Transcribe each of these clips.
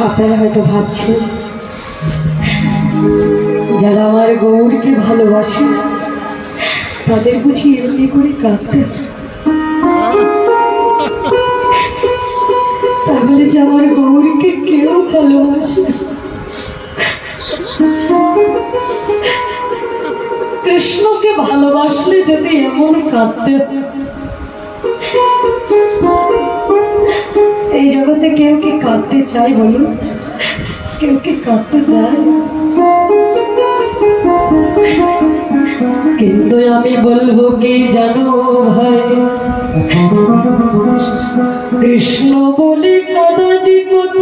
আপনারা হয়তো ভাবছেন যারা আমার গৌরকে ভালোবাসে তাদের বুঝি এমনি করে কাঁদতে, তাহলে যে আমার গৌরকে কেউ ভালোবাসে, কৃষ্ণকে ভালোবাসলে যদি এমন কাঁদতে, এই জগতে কেউ কি কাঁদতে চায় বলুন? কেউ কি কাঁদতে চায়? কিন্তু আমি বলবো কি জানো ভাই, কৃষ্ণ বলে কাদাজি কত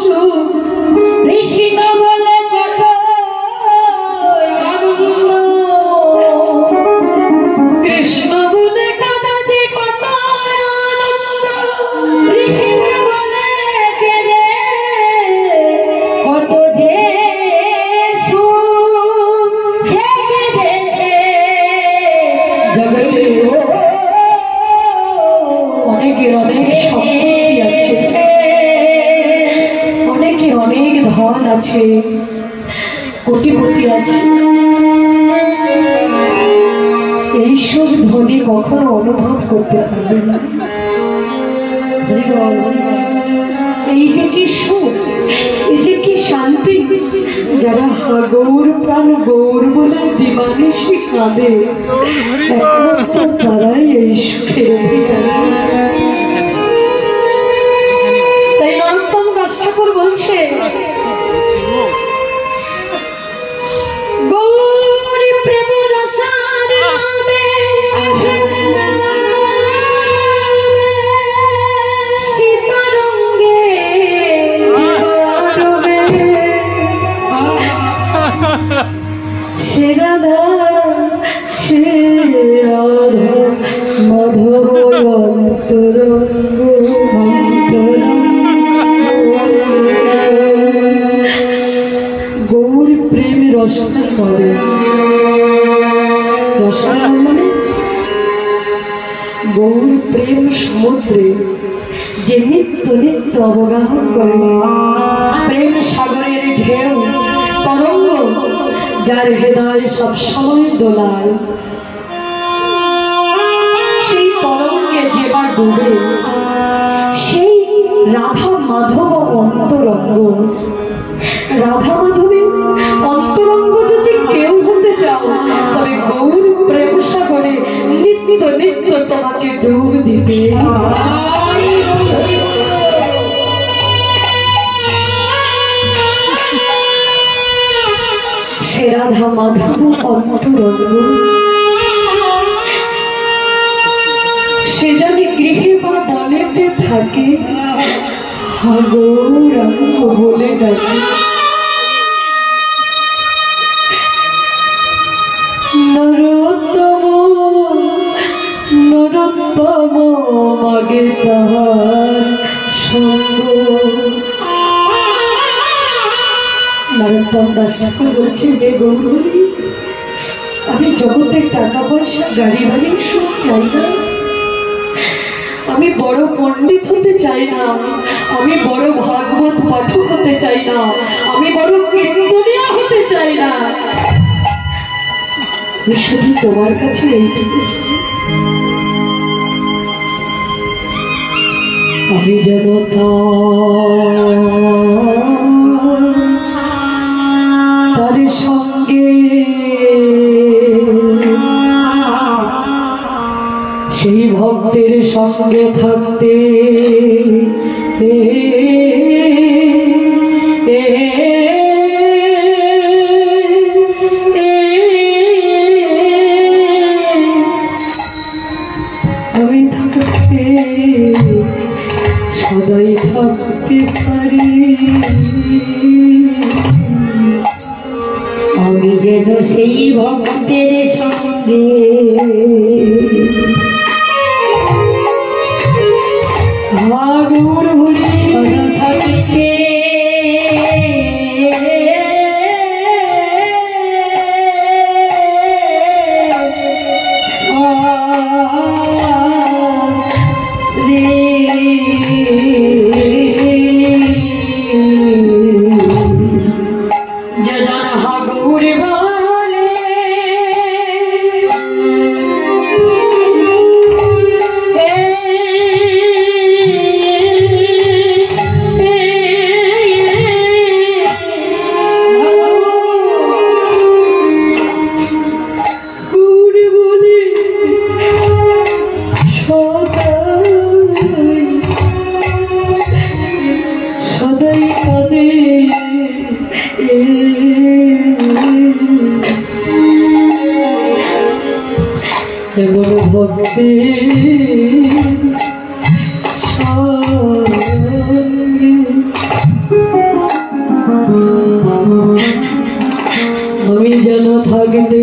সুখ, কৃষ্ণ বলে কত আনন্দ, কৃষ্ণ বলে কাদাজি কত আনন্দ, কৃষ্ণ বলে কেঁদে কত যে অনেকের অনেক সম্পত্তি আছে, অনেকের অনেক ধন আছে, কোটিপতি আছে, এইসব ধনী কখনো অনুভব করতে পারবে না। এই যে কি সুখ, এই যে কি শান্তি, যারা গৌর প্রাণ গৌর বলে দিবানিশি কাঁদে, একমাত্র তারাই এই সুখের অধিকারী। তাই নরোত্তম দাস ঠাকুর বলছে, গৌরী প্রেম রসার নামে সীতারঙ্গে সে রাধা সে রাধা মাধব অন্তরঙ্গ গৌর প্রেম রসনা করে, রসনা মানে গৌর প্রেম সমুদ্রে যে নিত্য নিত্য অবগাহন করে, প্রেম সাগরের ঢেউ তরঙ্গ যার হৃদয় সবসময় দোলায়, সেই তরঙ্গে যেবার ডুবে সেই রাধা মাধব অন্তরঙ্গ, রাধা মাধবের অন্তরঙ্গ যদি কেউ হতে চাও তবে গৌর প্রেম সাগরে নিত্য নিত্য তোমাকে ডুব দিতে। সে রাধা মাধব অন্তরঙ্গ সে জানি গৃহে বা বনেতে থাকে, গৌরাঙ্গ বলে ডাকে, নরোত্তম নরোত্তম মাগে তাহার সঙ্গ। নরোত্তম দাস ঠাকুর বলছে যে গৌরী, আমি জগতের টাকা পয়সা গাড়ি বাড়ি সুখ চাই না, আমি বড় পণ্ডিত হতে চাই না, আমি বড় ভাগবত পাঠক হতে চাই না, আমি বড় কীর্তনিয়া হতে চাই না, শুধু তোমার কাছে এইটুকু চাই, আমি যেন তার সঙ্গে সেই ভক্তের সঙ্গে থাকতে আমি থাকতে সদাই থাকতে পারি, আমি যেন সেই ভক্তের সঙ্গে গৌর হরি সদা থাকতে রে। ভক্তি আমি যেন থাকতে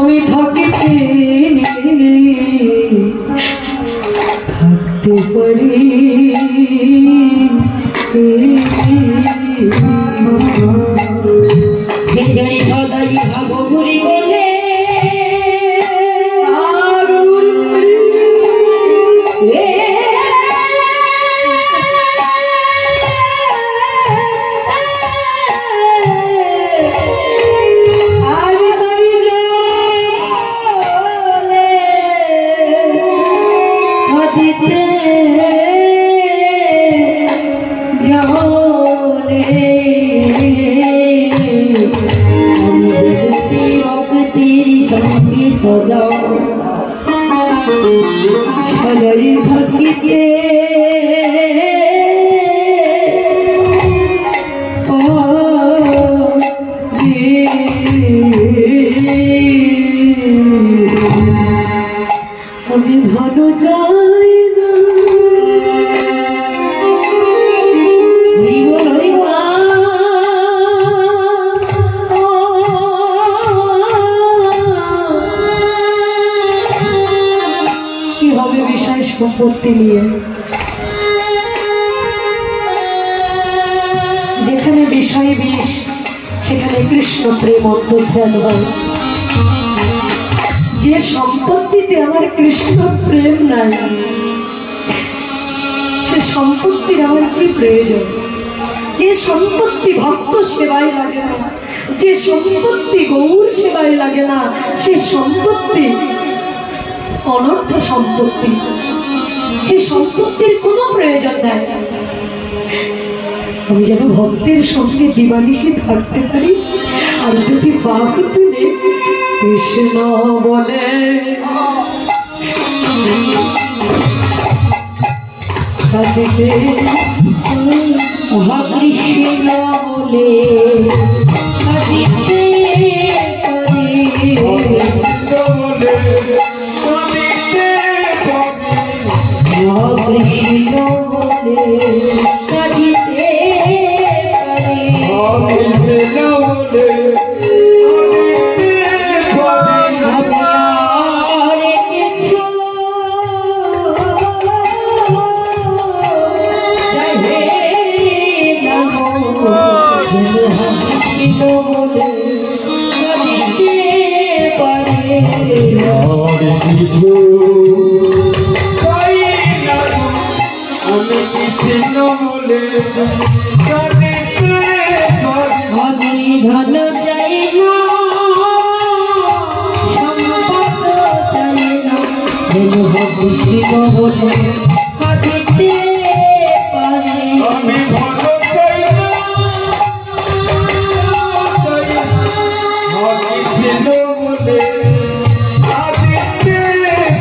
আমি থাকিতে থাকতে পারি জানি সদাই ভাবগুরি বলে सदा सदाई भक्ति আমি ভালো চাই না সম্পত্তি নিয়ে যেখানে বিষয় বিষ সেখানে কৃষ্ণ প্রেম অন্তর্ধান হয়। যে সম্পত্তিতে আমার কৃষ্ণ প্রেম নাই সে সম্পত্তির আমার কি প্রয়োজন? যে সম্পত্তি ভক্ত সেবায় লাগে না, যে সম্পত্তি গৌর সেবায় লাগে না, সে সম্পত্তি অনর্থ সম্পত্তি, সে সম্পত্তির কোনো প্রয়োজন নাই। আমি যেন ভক্তের সঙ্গে দিবানিশি থাকতে পারি, আর যদি বাক তুলে কৃষ্ণ বলে কাঁদিতে কৃষ্ণ বলে কাঁদিতে কৃষ্ণ বলে কাঁদিতে ধন চাই না, সম্পদ চাই না, কৃষ্ণ বলে কাঁদিতে পারে। আমি ধন চাই না, কৃষ্ণ বলে কাঁদিতে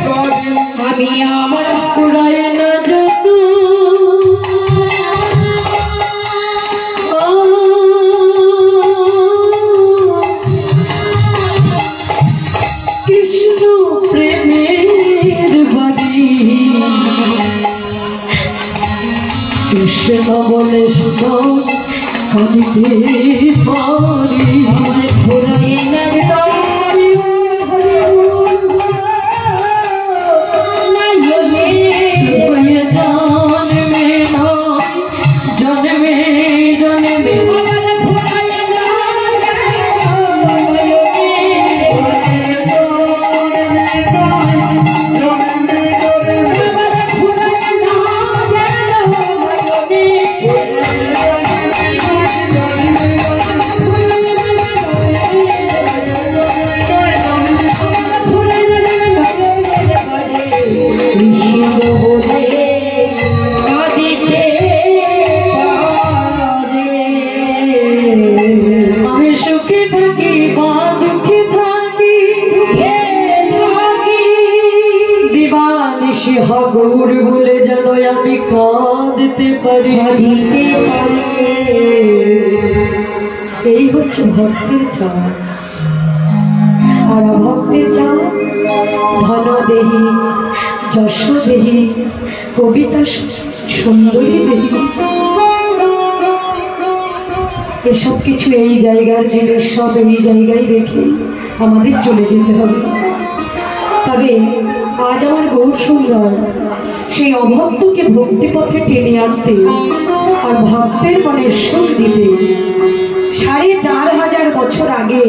পারে। আমি আমার পুরায় না কৃষ্ণ বলে শুধু কাঁদিতে পারি। আমার ঘোরাই না জন্মে জন্মে গৌর বলে যেন আমি কাঁদতে পারি। এই হচ্ছে ভক্তের চাওয়া। আর অভক্তের চাওয়া ধন দেহি, যশ দেহি, কবিতা সুন্দরী দেহি, এসব কিছু এই জায়গার জিনিস সব এই জায়গায় রেখে আমাদের চলে যেতে হবে। তবে আজ আমার গৌর সুন্দর সেই অভক্তকে ভক্তিপথে টেনে আনতে আর ভক্তের মনে সুখ দিতে ৪,৫০০ বছর আগে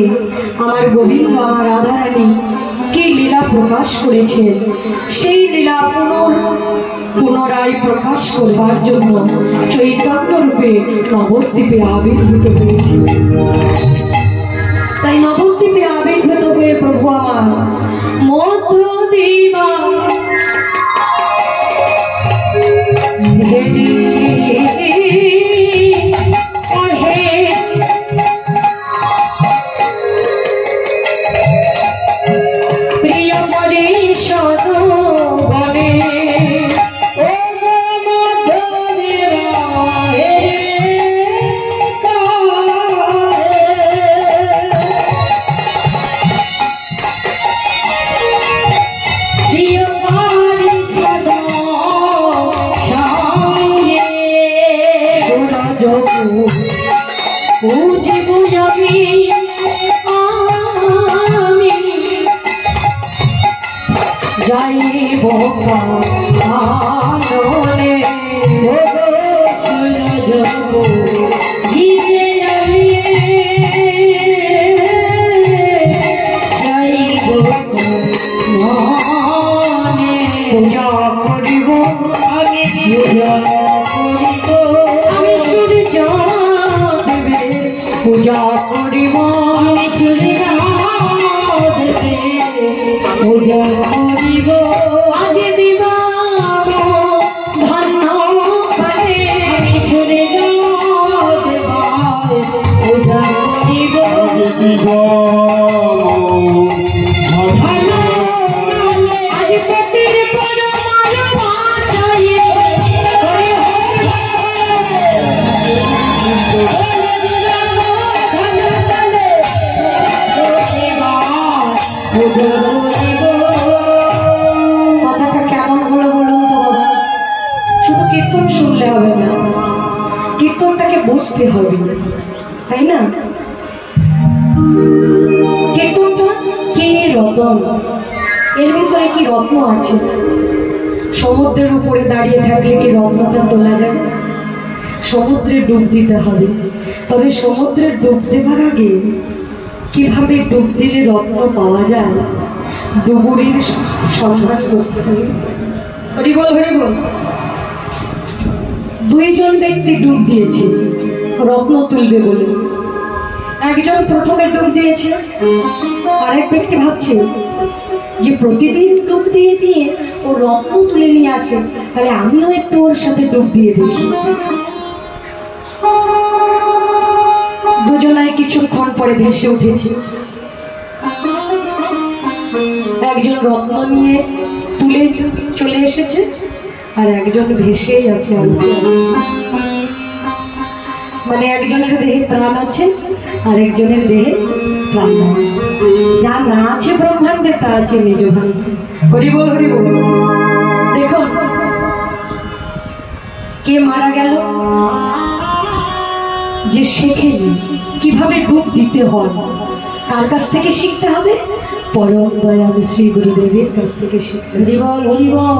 আমার গোবিন্দ, আমার রাধারানী কি লীলা প্রকাশ করেছেন, সেই লীলা পুনরায় প্রকাশ করবার জন্য চৈতন্য রূপে নবদ্বীপে আবির্ভূত হয়েছে। তাই নবদ্বীপে আবির্ভূত হয়ে প্রভু আমার মধ্য দিবা প্রিয় পরিষদ বলে যাইব আনলে পূজা করিব আমি, আমি সূর্য দেবে পূজা করিব, আমি সূর্য দেবে পূজা করিব। আজ দিবা ধন্য করে সূর্য দেবা পূজা করিব। আজ পতির পরমাল পাঠাইয়ে কথাটা কেমন হলো বলুন তো বাবা? শুধু কীর্তন শুনলে হবে না, কীর্তনটাকে বুঝতে হবে, তাই না? কীর্তনটা কে রতন, এর ভিতরে কি রত্ন আছে? সমুদ্রের উপরে দাঁড়িয়ে থাকলে কি রত্নটা তোলা যায়? সমুদ্রে ডুব দিতে হবে। তবে সমুদ্রে ডুব দেবার আগে কিভাবে ডুব দিলে রত্ন পাওয়া যায়, ডুবুরির সন্ধান করতে হবে। হরিবল হরিবল। 2 জন ব্যক্তি ডুব দিয়েছে রত্ন তুলবে বলে। একজন প্রথমে ডুব দিয়েছে, আরেক ব্যক্তি ভাবছে যে প্রতিদিন ডুব দিয়ে দিয়ে ও রত্ন তুলে নিয়ে আসে, তাহলে আমিও একটু ওর সাথে ডুব দিয়ে দিয়েছি। দুজনাই কিছুক্ষণ পরে ভেসে উঠেছে। একজন রত্ন নিয়ে তুলে চলে এসেছে, আর একজন ভেসেই আছে। মানে একজনের দেহে প্রাণ আছে, আর একজনের দেহে প্রাণ নাই। যা না আছে ব্রহ্মাণ্ডে তা আছে নিজ ভাণ্ডে। হরিবল হরিবল। দেখুন কে মারা গেল, যে শেখেনি কিভাবে ডুব দিতে হয়। কার কাছ থেকে শিখতে হবে? পরম দয়াল শ্রী গুরুদেবের কাছ থেকে শিখতে। হরিবল হরিবল।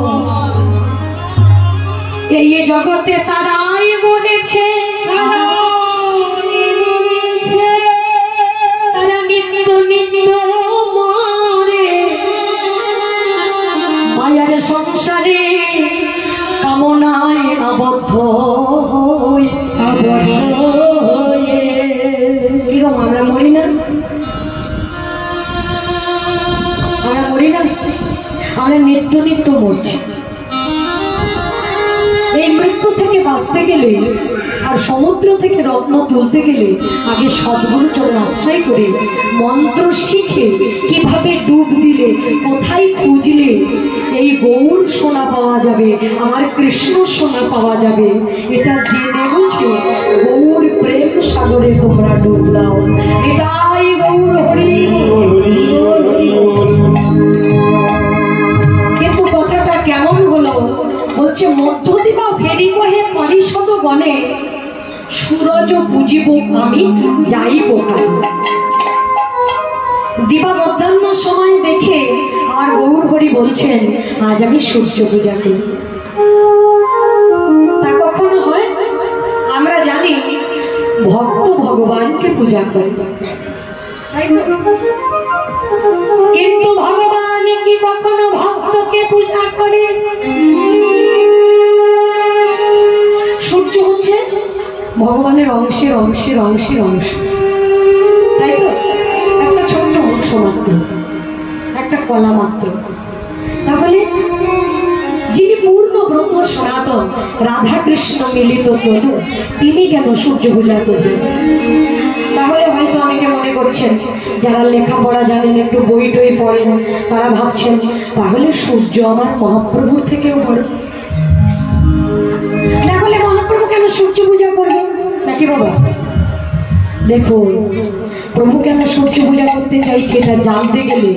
এই জগতে তারাই বলেছে, তারা নিত্য নিত্য মরে মায়ার সংসারে কামনায় আবদ্ধ হয়ে। কিরকম আমরা মরি না? আমরা মরি না, আমরা নিত্য নিত্য মরছি। এই মৃত্যু থেকে বাঁচতে গেলে আর সমুদ্র থেকে রত্ন তুলতে গেলে আগে সদ্গুরু চরণ আশ্রয় করে মন্ত্র শিখে কিভাবে ডুব দিলে, কোথায় খুঁজলে এই গৌর সোনা পাওয়া যাবে, আমার কৃষ্ণ সোনা পাওয়া যাবে, এটা জেনে বুঝে গৌর প্রেম সাগরে তোমরা ডুব দাও। নিতাই গৌর হরি। কিন্তু কথাটা কেমন হলো? বলছে মধ্যদিবা ফেরি কহে পারিষদ গণে, সূরজ পুজিব আমি যাইব কালে। দিবা মধ্যাহ্ন সময় দেখে আমার গৌর হরি বলছেন আজ আমি সূর্য পূজা করি। তা কখনো হয়? আমরা জানি ভক্ত ভগবানকে পূজা করে, কিন্তু ভগবান কি কখনো ভক্তকে পূজা করে? সূর্য হচ্ছে ভগবানের অংশের অংশের অংশের অংশ, তাই তো? একটা ছোট্ট অংশ মাত্র, একটা কলা মাত্র। তাহলে যিনি পূর্ণ ব্রহ্ম সনাতন রাধা কৃষ্ণ মিলিত তনু, তিনি কেন সূর্য পূজা করবেন? তাহলে হয়তো অনেকে মনে করছেন, যারা লেখাপড়া জানেন, একটু বই টই পড়েন, তারা ভাবছেন তাহলে সূর্য আমার মহাপ্রভুর থেকেও বড়। তাহলে মহাপ্রভু কেন সূর্য পূজা করবেন নাকি বাবা? দেখো, প্রভু কেন সূর্য পূজা করতে চাইছে এটা জানতে গেলে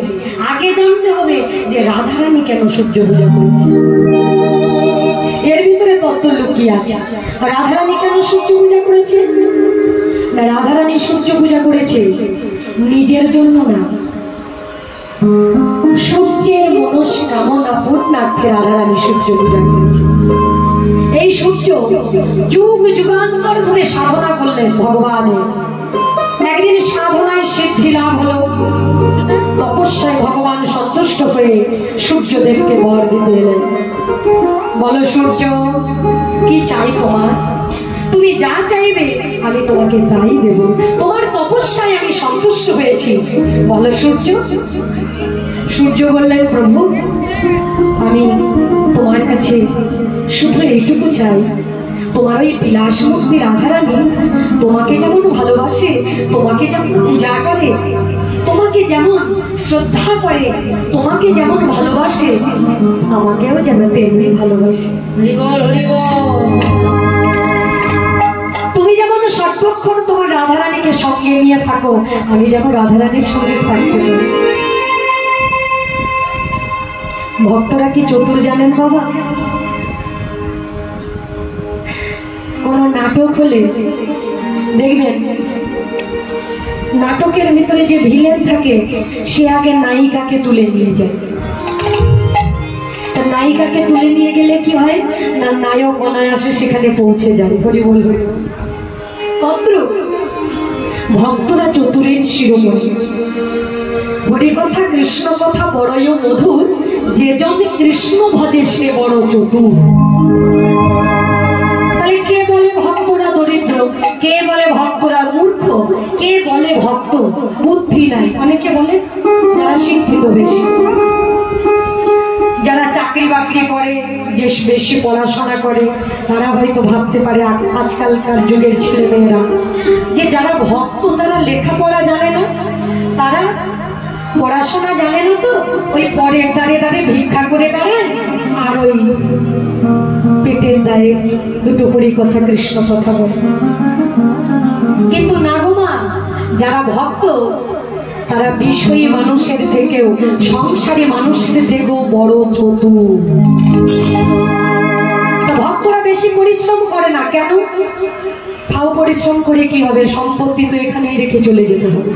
আগে জানতে হবে যে রাধারানী কেন সূর্য পূজা করেছে। এর ভিতরে তত্ত্ব লুকিয়ে আছে। রাধারানী কেন সূর্য পূজা করেছে? না, রাধারানী সূর্য পূজা করেছে নিজের জন্য না, সূর্যের মনস্কামনা পূর্ণার্থে রাধারানী সূর্য পূজা করেছে। এই সূর্য যুগ যুগান্তর ধরে সাধনা করলেন ভগবানের। একদিন সাধনায় সিদ্ধি লাভ হলো, তপস্যায় ভগবান সন্তুষ্ট হয়ে সূর্যদেবকে বর দিতে এলেন। বলো সূর্য, কি চাই তোমার? তুমি যা চাইবে আমি তোমাকে তাই দেব। তোমার তপস্যায় আমি সন্তুষ্ট হয়েছি। বলো সূর্য। সূর্য বললেন, প্রভু আমি তোমার কাছে শুধু এইটুকু চাই, তোমার ওই বিলাস মুক্তি রাধারানী তোমাকে যেমন ভালোবাসে, তোমাকে যেমন পূজা করে, তোমাকে যেমন শ্রদ্ধা করে, তোমাকে যেমন ভালোবাসে, আমাকেও যেন তেমনি ভালোবাসে। তুমি যেমন সর্বক্ষণ তোমার রাধারানীকে সঙ্গে নিয়ে থাকো, আমি যেমন রাধারানীর সঙ্গে থাকতে। ভক্তরা কি চতুর জানেন বাবা? কোন নাটক হলে দেখবেন নাটকের ভিতরে যে ভিলেন থাকে সে আগে নায়িকাকে তুলে নিয়ে যায়। নায়িকাকে তুলে নিয়ে গেলে কি হয় না, নায়ক অনায়াসে সেখানে পৌঁছে যায়। হরি বল। তত্র ভক্তরা চতুরের শিরোমণি। হরি কথা কৃষ্ণ কথা বড়ই মধুর, যে জন কৃষ্ণ ভজে সে বড় চতুর। তাহলে কে বলে ভক্তরা দরিদ্র, কে বলে ভক্তরা মূর্খ, কে বলে ভক্ত বুদ্ধি নাই? অনেকে বলে যারা শিক্ষিত বেশি, যারা চাকরি বাকরি করে, যে বেশি পড়াশোনা করে, তারা হয়তো ভাবতে পারে আজকালকার যুগের ছেলে মেয়েরা যে যারা ভক্ত তারা লেখাপড়া জানে না, তারা পড়াশোনা জানে না, তো ওই পরের দাঁড়ে দাঁড়ে ভিক্ষা করে বেড়ায়, আর ওই পেটের দায়ে দুটো হরি কথা কৃষ্ণ কথা বলে। কিন্তু না গো মা, যারা ভক্ত তারা বিষয়ী মানুষের থেকেও, সংসারী মানুষের থেকেও বড় চতুর। ভক্তরা বেশি পরিশ্রম করে না কেন? ফাও পরিশ্রম করে কি হবে? সম্পত্তি তো এখানেই রেখে চলে যেতে হবে,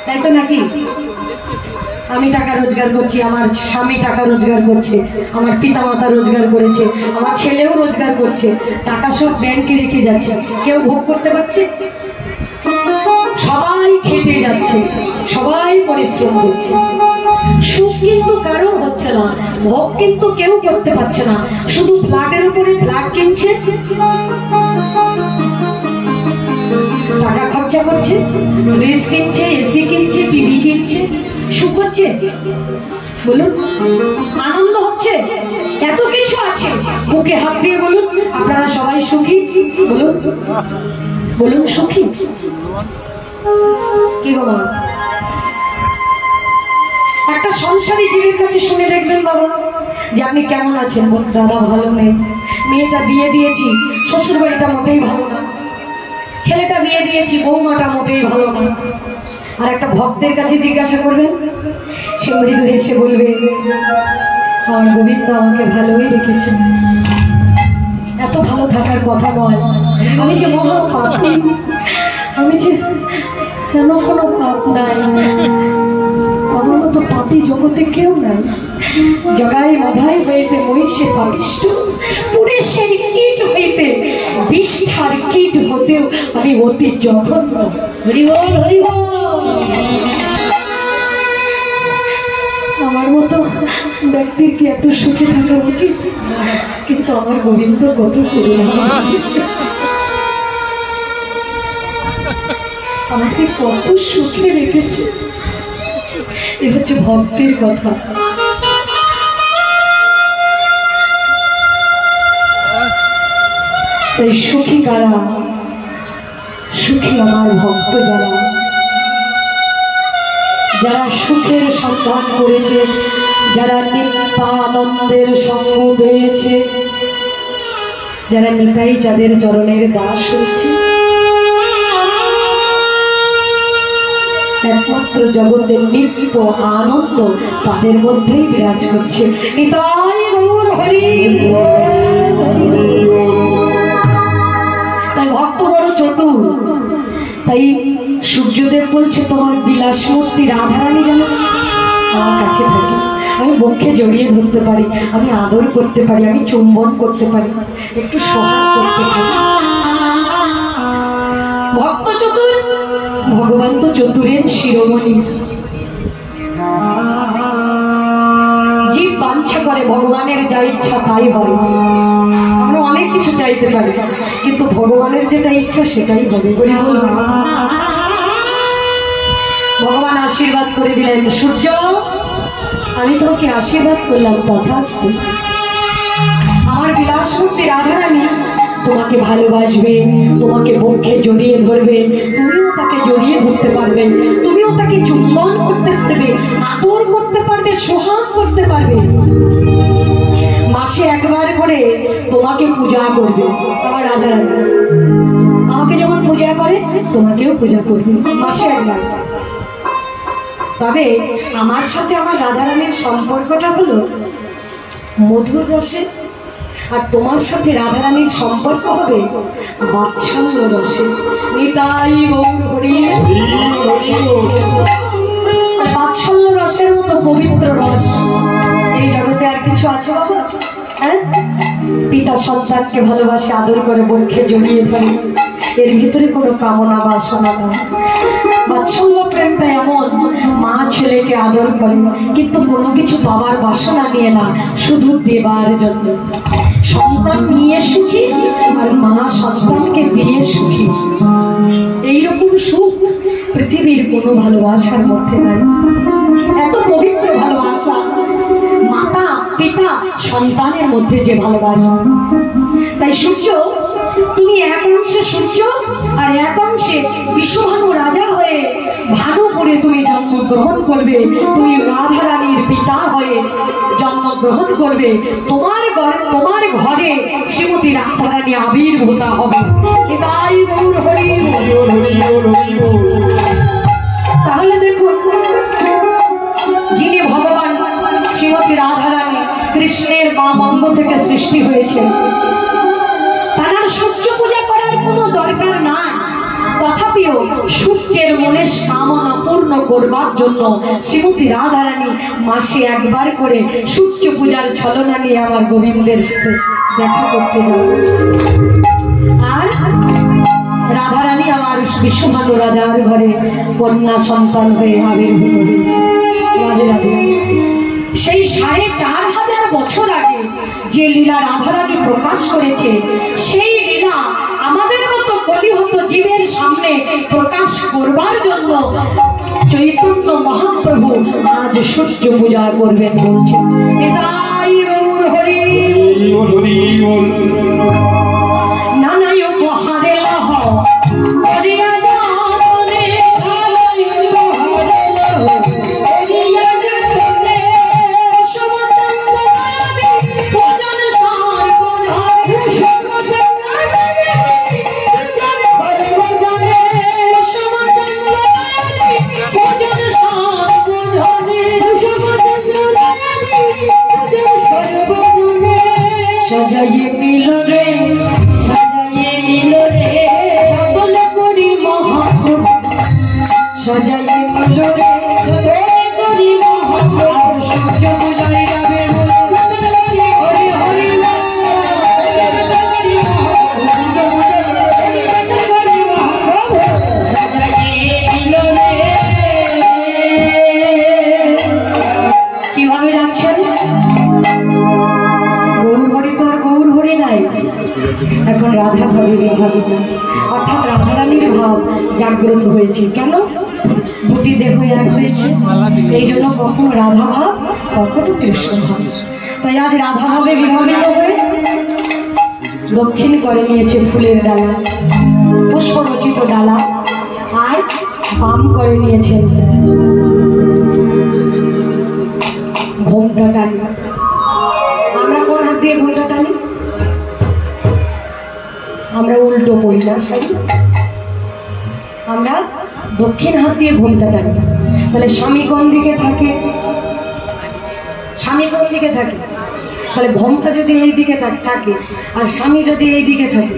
তাই তো নাকি? আমি টাকা রোজগার করছি, আমার স্বামী টাকা রোজগার করছে, আমার পিতামাতা রোজগার করেছে, আমার ছেলেও রোজগার করছে, টাকা সব ব্যাংকে রেখে যাচ্ছে, কেউ ভোগ করতে পারছে? সবাই খেটে যাচ্ছে, সবাই পরিশ্রম করছে, সুখ কিন্তু কারো হচ্ছে না, ভোগ কিন্তু কেউ করতে পারছে না, শুধু ফ্ল্যাটের উপরে ফ্ল্যাট কিনছে, টাকা খরচা করছে, ফ্রিজ কিনছে, এসি কিনছে, টিভি কিনছে, সুখ হচ্ছে? বলুন, আনন্দ হচ্ছে? এত কিছু আছে, বুকে হাত দিয়ে বলুন আপনারা সবাই সুখী? বলুন বলুন সুখী কি বাবা? একটা সংসারী জীবের কাছে শুনে দেখবেন বাবা যে আপনি কেমন আছেন। দাদা ভালো নেই, মেয়েটা বিয়ে দিয়েছি, শ্বশুর বাড়িটা মোটেই ভালো না, ছেলেটা বিয়ে দিয়েছি, বৌমাটা মোটেই ভালো না। আর একটা ভক্তের কাছে জিজ্ঞাসা করবেন, সে মৃদু হেসে বলবে, আমার গোবিন্দ আমাকে ভালোই রেখেছেন। এত ভালো থাকার কথা নয়, আমি যে মহা পাপী, আমি যে কেন কোনো পাপ নাই, আমার মতো পাপী জগতে কেউ নাই। জগায় মাধায় হইতে মহিষে পাপিষ্ঠ, পুরুষের কীট হইতে বিষ্ঠার কীট হতেও আমি অতি জঘন্য। হরি বল, হরি বল। আমার মতো ব্যক্তির কি এত সুখে থাকা উচিত? কিন্তু আমার গোবিন্দ কত করুণা, আমাকে কত সুখে রেখেছে। এ হচ্ছে ভক্তের কথা। তাই সুখী কারা? সুখী আমার ভক্ত যারা, যারা সুখের সন্ধান করেছে, যারা নিত্যানন্দের সঙ্গ পেয়েছে, যারা নিতাই যাদের চরণের দাস হয়েছে। একমাত্র জগতের নিত্য আনন্দ তাদের মধ্যেই বিরাজ করছে। নিতাই গৌর হরি। তাই ভক্ত বড় চতুর। তাই সূর্যদেব বলছে, তোমার বিলাস মূর্তি রাধারানী যেন আমার কাছে থাকে, আমি বক্ষে জড়িয়ে ধরতে পারি, আমি আদর করতে পারি, আমি চুম্বন করতে পারি, একটু সোহাগ করতে পারি। ভক্ত চতুর, ভগবান তো চতুরের শিরোমণি। জীব বাঞ্ছা করে ভগবানের যা ইচ্ছা তাই হয়। আমরা অনেক কিছু চাইতে পারি, কিন্তু ভগবানের যেটা ইচ্ছা সেটাই হবে। ভগবান আশীর্বাদ করে দিলেন, সূর্য আমি তোমাকে আশীর্বাদ করলাম, তথাস্তু। আমার বিলাসমূর্তি রাধারানী তোমাকে ভালোবাসবে, তোমাকে বক্ষে জড়িয়ে ধরবে, তুমিও তাকে জড়িয়ে ধরতে পারবে, তুমিও তাকে চুম্বন করতে পারবে, আদর করতে পারবে, সোহাগ করতে পারবে। মাসে একবার করে তোমাকে পূজা করবে আমার রাধারানী। আমাকে যেমন পূজা করে তোমাকেও পূজা করবে মাসে একবার। তবে আমার সাথে আমার রাধারানীর সম্পর্কটা হলো মধুর রসের, আর তোমার সাথে রাধারানীর সম্পর্ক হবে বাৎসল্য রসে। নিতাই গৌর হরি। বাৎসল্য রসের মতো পবিত্র রস এই জগতে আর কিছু আছে বাবা? হ্যাঁ, পিতা সন্তানকে ভালোবাসে, আদর করে, বক্ষে জড়িয়ে ধরে, এর ভিতরে কোনো কামনা বাসনা না। বাৎসল্য প্রেমটা এমন, মা ছেলেকে আদর করে কিন্তু কোনো কিছু পাওয়ার বাসনা নিয়ে না, শুধু দেবার জন্য। সন্তান নিয়ে সুখী আর মা সন্তানকে দিয়ে সুখী। এইরকম সুখ পৃথিবীর কোনো ভালোবাসার মধ্যে নাই। এত পবিত্র ভালোবাসা মাতা পিতা সন্তানের মধ্যে যে ভালোবাসা। তাই সূর্য, তুমি এক অংশে সূর্য আর এক অংশে বিশ্বভানু রাজা হয়ে ভানুপুরে তুমি জন্মগ্রহণ করবে। তুমি রাধারানীর পিতা হয়ে জন্মগ্রহণ করবে। তোমার ঘরে শ্রীমতী রাধারানী আবির্ভূতা হবে। এটাই গৌর হরি। তাহলে দেখুন, যিনি ভগবান শ্রীমতী রাধারানী কৃষ্ণের বাম অঙ্গ থেকে সৃষ্টি হয়েছে, তার সূর্য পূজা করার কোনো দরকার নাই। তথাপিও সূর্যের মনের কামনা পূর্ণ করবার জন্য শ্রীমতী রাধারানী মাসে একবার করে সূর্য পূজার ছলনা নিয়ে আমার গোবিন্দের সাথে দেখা করতে যাবে। আর রাধারানী আমার বিশ্বভানু রাজার ঘরে কন্যা সন্তান হয়ে আবির্ভূত হয়েছে। রাধে রাধে। সেই ৪,৫০০ বছর আগে যে লীলা রাধারানী প্রকাশ করেছে, সেই লীলা আমাদের মতো কলিহত জীবের সামনে প্রকাশ করবার জন্য চৈতন্য মহাপ্রভু আজ সূর্য পূজা করবেন বলছেন। এটাই গৌর হরি। নানায় উপহারে লহ করিয়া দেবী ভাবে যায়, অর্থাৎ রাধারানীর ভাব জাগ্রত হয়েছে। কেন? দুটি দেহ এক হয়েছে, এই জন্য কখনো রাধা ভাব কখনো কৃষ্ণ ভাব। তাই আজ রাধা ভাবে বিভাবিত হয়ে দক্ষিণ করে নিয়েছে ফুলের ডালা, পুষ্পরচিত ডালা, আর বাম করে নিয়েছে ঘোমটা টানি। আমরা কোন হাত দিয়ে ঘোমটা টানি? আমরা উল্টো পড়ি না শাড়ি, আমরা দক্ষিণ হাত দিয়ে ঘোমটা টানি। তাহলে স্বামী কোন দিকে থাকে? স্বামী কোন দিকে থাকে? তাহলে ঘোমটা যদি এই দিকে থাকে আর স্বামী যদি এই দিকে থাকে,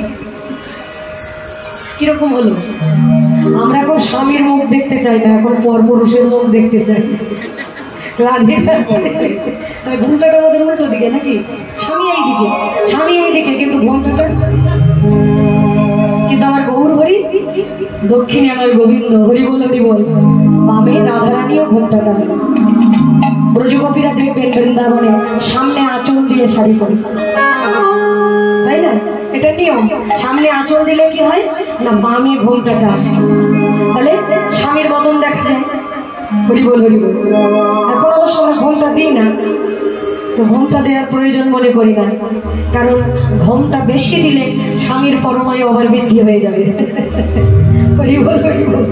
কিরকম হলো? আমরা এখন স্বামীর মুখ দেখতে চাই না, এখন পরপুরুষের মুখ দেখতে চাই। ঘোমটাটা আমাদের উল্টো দিকে নাকি? স্বামী এই দিকে, স্বামী এই দিকে, কিন্তু ঘোমটাটা, কিন্তু আমার গৌর হরি, দক্ষিণে আমার গোবিন্দ, হরি বল হরি বল। বামে রাধারানীও ঘোমটাটা। ব্রজগোপীরা দেখবেন বৃন্দাবনে সামনে আঁচল দিয়ে শাড়ি পরে, তাই না? এটা নিয়ম। সামনে আঁচল দিলে কি হয় না, বামে ঘোমটাটা আসে, তাহলে স্বামীর বদন দেখা যায়। হরি বল হরি বল। এখন অবশ্য আমরা ঘোমটা দিই না, তো ঘোমটা দেওয়ার প্রয়োজন মনে করি না, কারণ ঘোমটা বেশি দিলে স্বামীর পরমায়ু আবার বৃদ্ধি হয়ে যাবে। হরি বল হরি বল।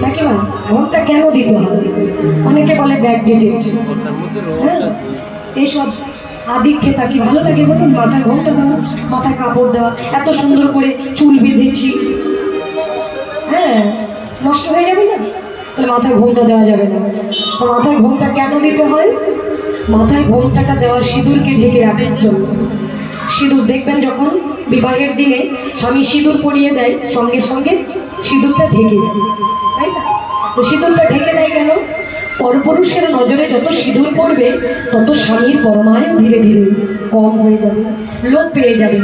নাকি না? ঘোমটা কেন দিতে হবে? অনেকে বলে ব্যাকডেটেড, হ্যাঁ, এইসব আদিক্ষে থাকি ভালো লাগে বলুন। মাথায় ঘোমটা দেওয়া, মাথায় কাপড় দেওয়া, এত সুন্দর করে চুল বেঁধেছি, হ্যাঁ, নষ্ট হয়ে যাবে না? তাহলে মাথায় ঘোমটা দেওয়া যাবে না। তো মাথায় ঘোমটা কেন দিতে হয়? মাথায় ঘোমটাটা দেওয়া সিঁদুরকে ঢেকে রাখার জন্য। সিঁদুর দেখবেন যখন বিবাহের দিনে স্বামী সিঁদুর পরিয়ে দেয়, সঙ্গে সঙ্গে সিঁদুরটা ঢেকে দেয়, তাই না? তো সিঁদুরটা ঢেকে দেয় কেন? পরপুরুষের নজরে যত সিঁদুর পড়বে তত স্বামীর পরমায়ু ধীরে ধীরে কম হয়ে যাবে, লোপ পেয়ে যাবে।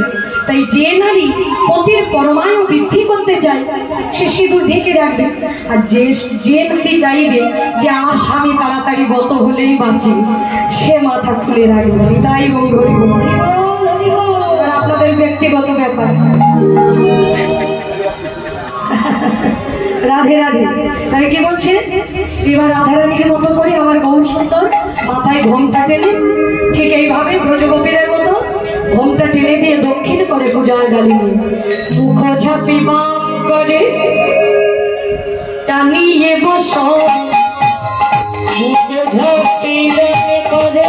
তাই যে নারী পতির পরমায়ু বৃদ্ধি করতে চায় সে সিঁদুর ঢেকে রাখবে, আর যে নারী চাইবে যে আমার স্বামী তাড়াতাড়ি গত হলেই বাঁচে, সে মাথা খুলে রাখবে। তাই ওই হরি বল। আপনাদের ব্যক্তিগত ব্যাপার। রাধে রাধে। তাহলে কি বলছে? এবার রাধারানীর মতো করে আমার গৌর সুন্দর মাথায় ঘোমটা টেনে, ঠিক এইভাবে ব্রজগোপীদের মতো ঘোমটা টেনে দিয়ে দক্ষিণ করে পূজার ডালি নিয়ে মুখ ঝাঁপি বাম করে টানিয়ে বস, মুখ ঝাঁপি করে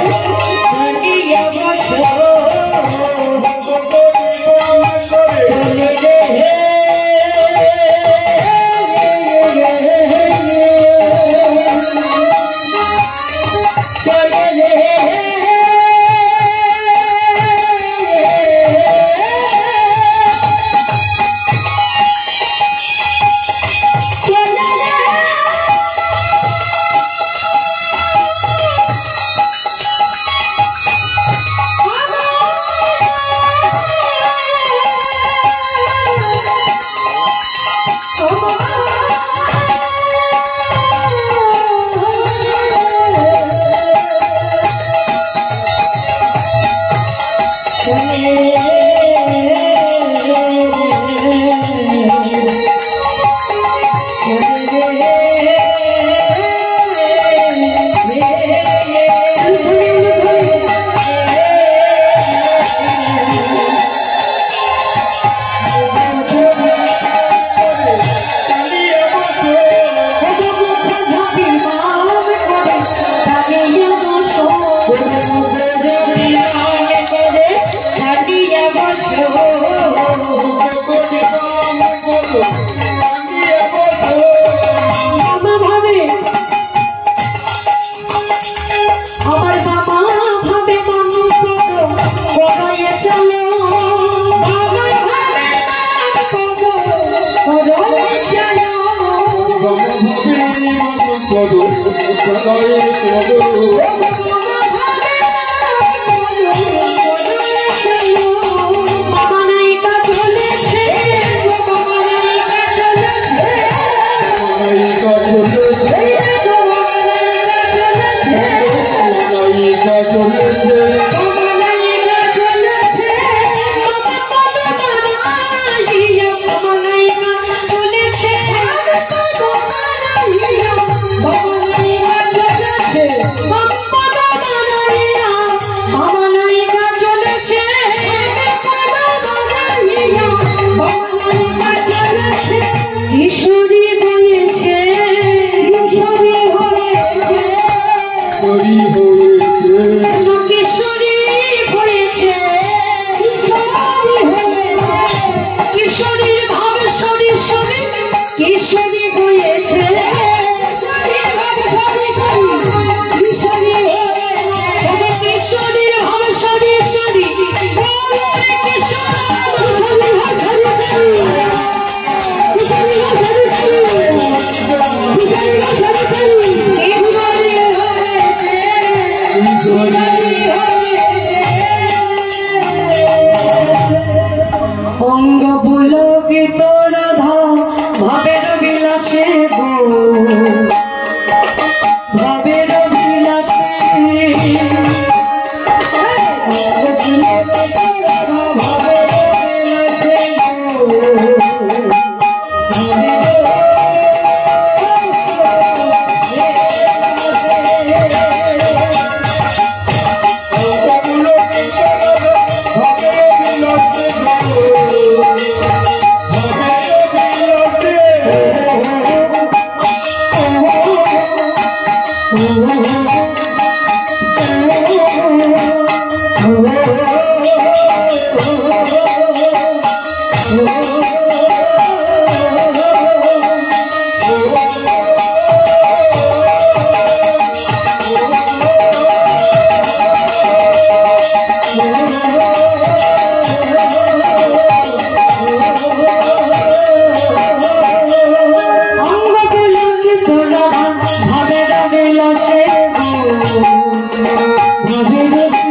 টানিয়ে বস, কিশোরী হয়েছে কিশোরী হয়েছে কিশোরীর ভাব শরীর শরীর কিশোরী হয়েছে কিশোরীর ভাব শরীর শরীর অঙ্গ পুলকিত রাধা ভাবের বিলাসে গো ভাবের বিলাসে ভাবের বিলাসে গো ভাবের